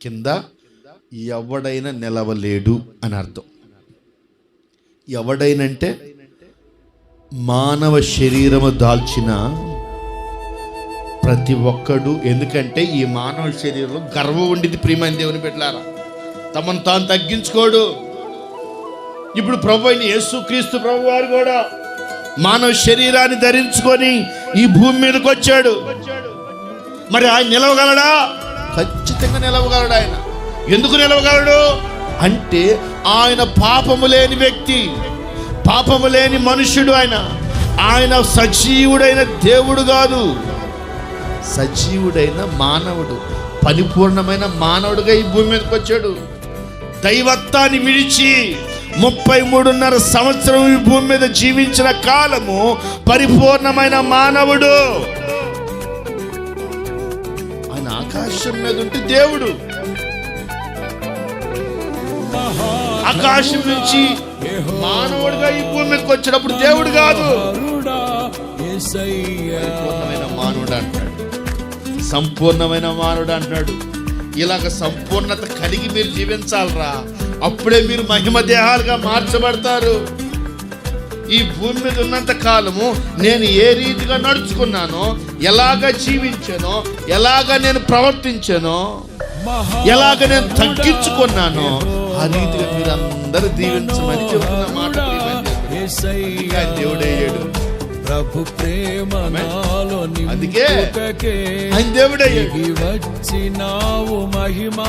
కింద ఎవడైనా నిలవలేడు అని అర్థం. ఎవడైనంటే మానవ శరీరము దాల్చిన ప్రతి ఒక్కడు. ఎందుకంటే ఈ మానవ శరీరంలో గర్వం ఉండిది. ప్రియమైన దేవుని బిడ్డలారా, తమను తాను తగ్గించుకోడు. ఇప్పుడు ప్రభు అయిన యేసుక్రీస్తు ప్రభు వారు కూడా మానవ శరీరాన్ని ధరించుకొని ఈ భూమి మీదకి వచ్చాడు. మరి ఆయన నిలవగలడా? ఖచ్చితంగా నిలవగలడు. ఆయన ఎందుకు నిలవగలడు అంటే ఆయన పాపము లేని వ్యక్తి, పాపము లేని మనుష్యుడు. ఆయన సజీవుడైన దేవుడు కాదు, సజీవుడైన మానవుడు, పరిపూర్ణమైన మానవుడుగా ఈ భూమి మీదకి వచ్చాడు. దైవత్వాన్ని విడిచి 33.5 సంవత్సరం ఈ భూమి మీద జీవించిన కాలము పరిపూర్ణమైన మానవుడు. ఆయన ఆకాశం మీద ఉంటే దేవుడు, ఆకాశం నుంచి మానవుడిగా ఈ భూమి మీదకి వచ్చినప్పుడు దేవుడు కాదు, పరిపూర్ణమైన మానవుడు అంటాడు, సంపూర్ణమైన మానవుడు అంటాడు. ఇలాగ సంపూర్ణత కలిగి మీరు జీవించాలరా, అప్పుడే మీరు మహిమ దేహాలుగా మార్చబడతారు. ఈ భూమి మీద ఉన్నంత కాలము నేను ఏ రీతిగా నడుచుకున్నానో, ఎలాగ జీవించానో, ఎలాగ నేను ప్రవర్తించానో, ఎలాగ నేను తగ్గించుకున్నానో ఆ రీతిగా మీరు అందరూ దీవించమని చెబుతున్న మాట. దేవుడయ్యాడు ప్రభు ప్రేమ, అందుకే ఆయన దేవుడయ్యాడు.